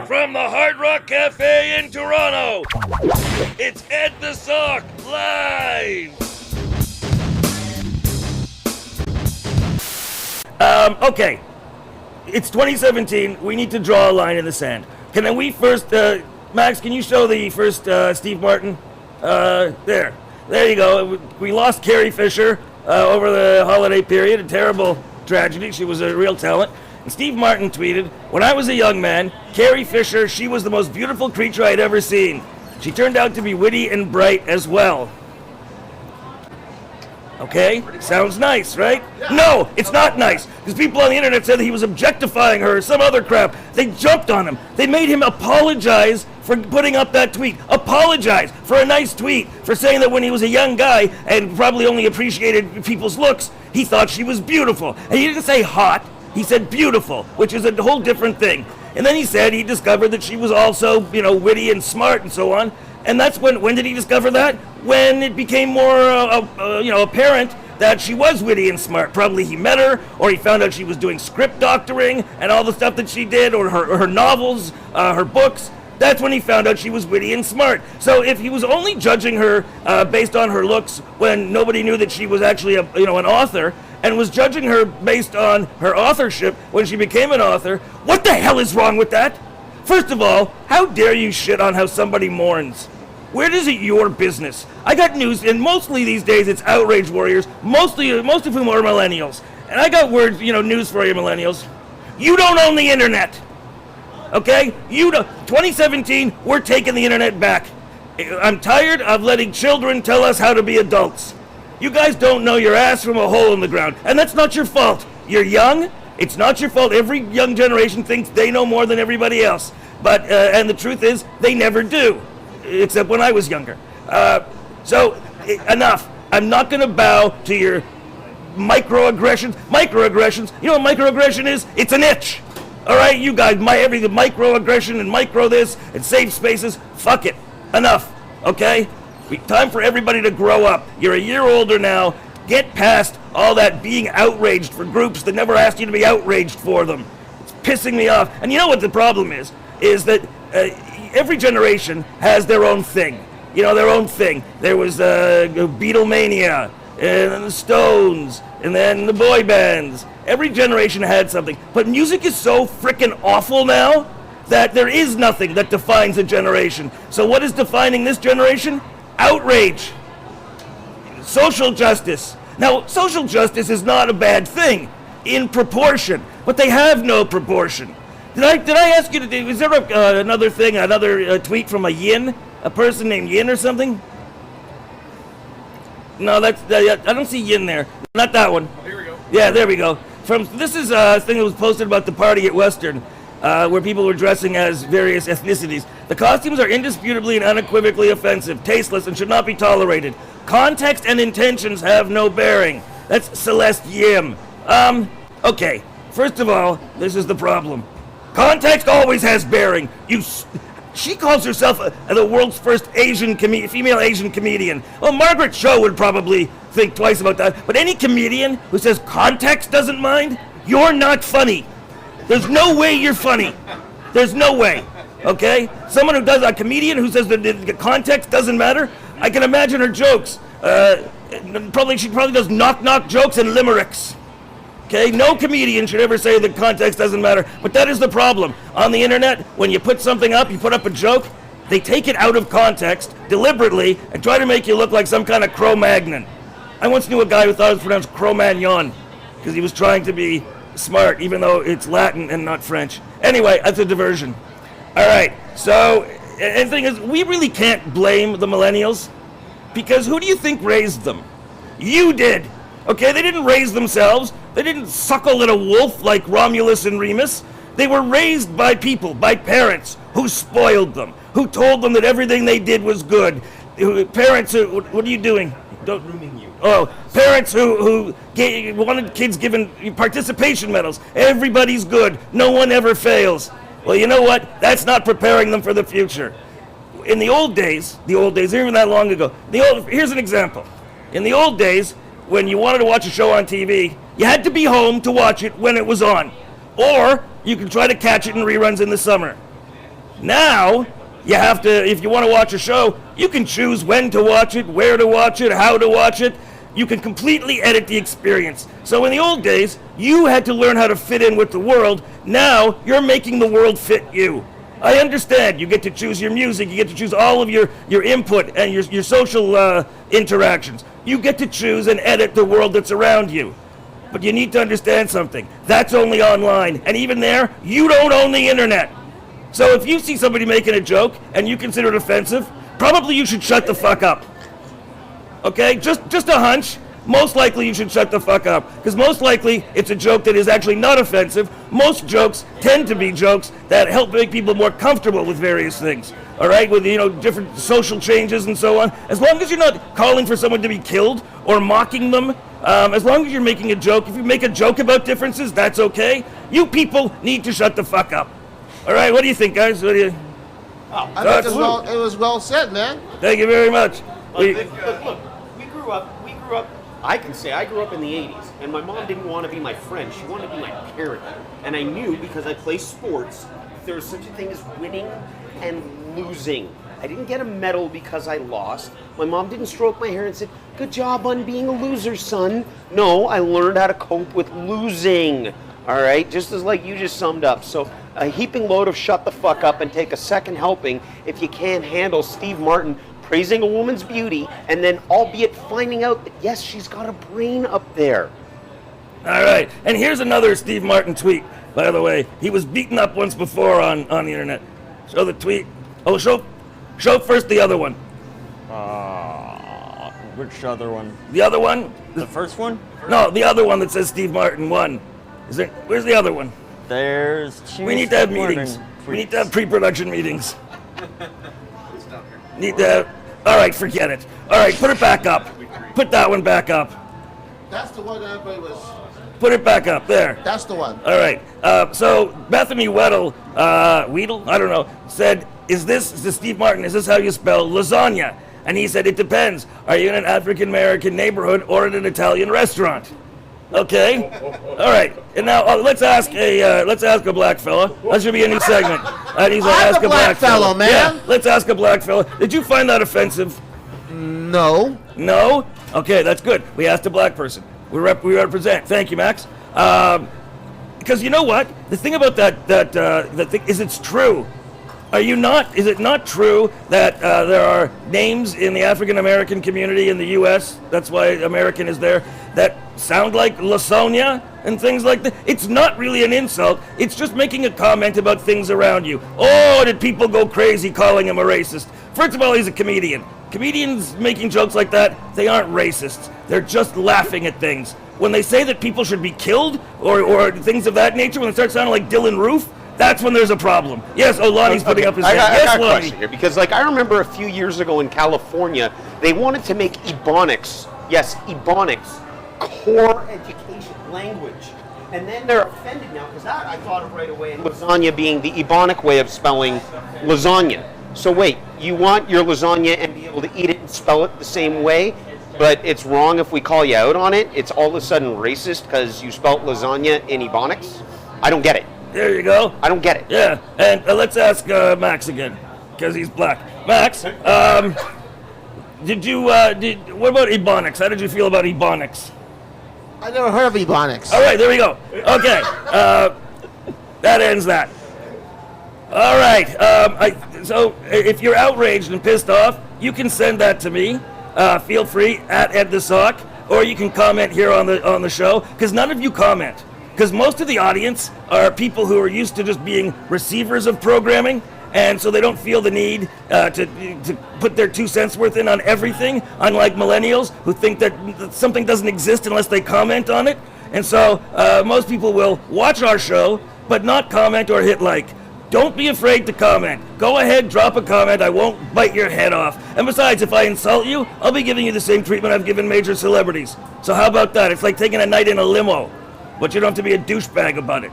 From the Hard Rock Cafe in Toronto, it's Ed the Sock live! Okay. It's 2017. We need to draw a line in the sand. Can we first, Max, can you show the first Steve Martin? There you go. We lost Carrie Fisher over the holiday period, a terrible tragedy. She was a real talent. And Steve Martin tweeted, "When I was a young man, Carrie Fisher, she was the most beautiful creature I'd ever seen. She turned out to be witty and bright as well." Okay, sounds nice, right? No, it's not nice, because people on the internet said that he was objectifying her or some other crap. They jumped on him. They made him apologize for putting up that tweet. Apologize for a nice tweet, for saying that when he was a young guy and probably only appreciated people's looks, he thought she was beautiful. And he didn't say hot, he said beautiful, which is a whole different thing. And then he said he discovered that she was also, witty and smart and so on. And that's when did he discover that? When it became more, apparent that she was witty and smart. Probably he met her, or he found out she was doing script doctoring and all the stuff that she did, or her novels, her books. That's when he found out she was witty and smart. So if he was only judging her based on her looks when nobody knew that she was actually an author, and was judging her based on her authorship when she became an author, what the hell is wrong with that? First of all, how dare you shit on how somebody mourns? Where is it your business? I got news, and mostly these days it's outrage warriors, most of whom are millennials. And I got news for you millennials. You don't own the internet. Okay? 2017, we're taking the internet back. I'm tired of letting children tell us how to be adults. You guys don't know your ass from a hole in the ground, and that's not your fault. You're young. It's not your fault. Every young generation thinks they know more than everybody else. But, and the truth is, they never do. Except when I was younger. So, enough. I'm not going to bow to your microaggressions. Microaggressions. You know what microaggression is? It's an itch. All right, you guys, everything microaggression and micro this and safe spaces. Fuck it. Enough. Okay? Time for everybody to grow up. You're a year older now. Get past all that being outraged for groups that never asked you to be outraged for them. It's pissing me off. And you know what the problem is? Is that every generation has their own thing. Their own thing. There was Beatlemania, and then the Stones, and then the boy bands. Every generation had something. But music is so frickin' awful now that there is nothing that defines a generation. So what is defining this generation? Outrage. Social justice. Now, social justice is not a bad thing in proportion, but they have no proportion. Did I ask you to do, is there another thing, another tweet from a yin? A person named Yin or something? No, I don't see Yin there. Not that one. Oh, here we go. Yeah, there we go. This is a thing that was posted about the party at Western, where people were dressing as various ethnicities. The costumes are indisputably and unequivocally offensive, tasteless, and should not be tolerated. Context and intentions have no bearing. That's Celeste Yim. Okay. First of all, this is the problem. Context always has bearing. She calls herself the world's first female Asian comedian. Well, Margaret Cho would probably think twice about that. But any comedian who says context doesn't mind, you're not funny. There's no way you're funny. There's no way. Okay? Someone who does a comedian who says that the context doesn't matter, I can imagine her jokes. She probably does knock-knock jokes and limericks. Okay, no comedian should ever say that context doesn't matter, but that is the problem. On the internet, when you put something up, you put up a joke, they take it out of context deliberately and try to make you look like some kind of Cro-Magnon. I once knew a guy who thought it was pronounced Cro-Magnon because he was trying to be smart, even though it's Latin and not French. Anyway, that's a diversion. All right, so, and the thing is, we really can't blame the millennials because who do you think raised them? You did. Okay, they didn't raise themselves. They didn't suckle at a wolf like Romulus and Remus. They were raised by people, by parents who spoiled them, who told them that everything they did was good. Parents who, what are you doing? Grooming you. Oh, parents who wanted kids given participation medals. Everybody's good. No one ever fails. Well, you know what? That's not preparing them for the future. In the old days, even that long ago, here's an example. In the old days, when you wanted to watch a show on TV, you had to be home to watch it when it was on. or you can try to catch it in reruns in the summer. Now, you have to, if you want to watch a show, you can choose when to watch it, where to watch it, how to watch it. You can completely edit the experience. So in the old days, you had to learn how to fit in with the world. Now, you're making the world fit you. I understand. You get to choose your music. You get to choose all of your input and your social interactions. You get to choose and edit the world that's around you. But you need to understand something. That's only online. And even there, you don't own the internet. So if you see somebody making a joke and you consider it offensive, probably you should shut the fuck up. Okay? Just a hunch. Most likely you should shut the fuck up. Because most likely it's a joke that is actually not offensive. Most jokes tend to be jokes that help make people more comfortable with various things. All right? With, different social changes and so on. As long as you're not calling for someone to be killed or mocking them, as long as you're making a joke, if you make a joke about differences, that's okay. You people need to shut the fuck up. All right? What do you think, guys? What do you... I think it was well said, man. Thank you very much. Look, we grew up, I can say I grew up in the 80s, and my mom didn't want to be my friend. She wanted to be my parent. And I knew, because I play sports, there was such a thing as winning and losing. I didn't get a medal because I lost. My mom didn't stroke my hair and said, "Good job on being a loser, son." No, I learned how to cope with losing. All right, just as like you just summed up. So a heaping load of shut the fuck up and take a second helping if you can't handle Steve Martin praising a woman's beauty and then albeit finding out that, yes, she's got a brain up there. All right, and here's another Steve Martin tweet, by the way. He was beaten up once before on the internet. Show the tweet. Oh, show first the other one. Which other one? The other one? The first one? No, the other one that says Steve Martin won. Where's the other one? There's two. We need to have meetings. We need to have pre-production meetings. Need to have... All right, forget it. All right, put it back up. Put that one back up. That's the one that everybody was... Put it back up, there. That's the one. All right, so Bethany Weddle, I don't know, said, is this Steve Martin, is this how you spell lasagna? And he said, it depends. Are you in an African-American neighborhood or in an Italian restaurant? Okay, all right. And now let's ask a black fella. That should be a new segment. He's I'm a black fella, man. Yeah, let's ask a black fella. Did you find that offensive? No. No? Okay, that's good. We asked a black person. We represent. Thank you, Max. Because you know what? The thing about that thing is it's true. Is it not true that there are names in the African American community in the U.S., that's why American is there, that sound like lasagna and things like that? It's not really an insult. It's just making a comment about things around you. Oh, did people go crazy calling him a racist? First of all, he's a comedian. Comedians making jokes like that, they aren't racists. They're just laughing at things. When they say that people should be killed or things of that nature, when they start sounding like Dylan Roof, that's when there's a problem. Yes, Lonnie's putting up his hand. I Yes, got a Lonnie. question here, because I remember a few years ago in California, they wanted to make Ebonics, yes, Ebonics, core education language. And then they're offended now, because I thought of right away, lasagna being the Ebonic way of spelling lasagna. So wait, you want your lasagna and be able to eat it and spell it the same way, but it's wrong if we call you out on it? It's all of a sudden racist because you spelt lasagna in Ebonics? I don't get it. There you go. I don't get it. Yeah, and let's ask Max again, because he's black. Max, what about Ebonics? How did you feel about Ebonics? I never heard of Ebonics. All right, there we go. Okay, that ends that. All right, so if you're outraged and pissed off, you can send that to me. Feel free, at Ed the Sock, or you can comment here on the show, because none of you comment. Because most of the audience are people who are used to just being receivers of programming, and so they don't feel the need to put their 2 cents worth in on everything, unlike millennials who think that something doesn't exist unless they comment on it. And so most people will watch our show, but not comment or hit like. Don't be afraid to comment. Go ahead, drop a comment. I won't bite your head off. And besides, if I insult you, I'll be giving you the same treatment I've given major celebrities. So how about that? It's like taking a night in a limo. But you don't have to be a douchebag about it.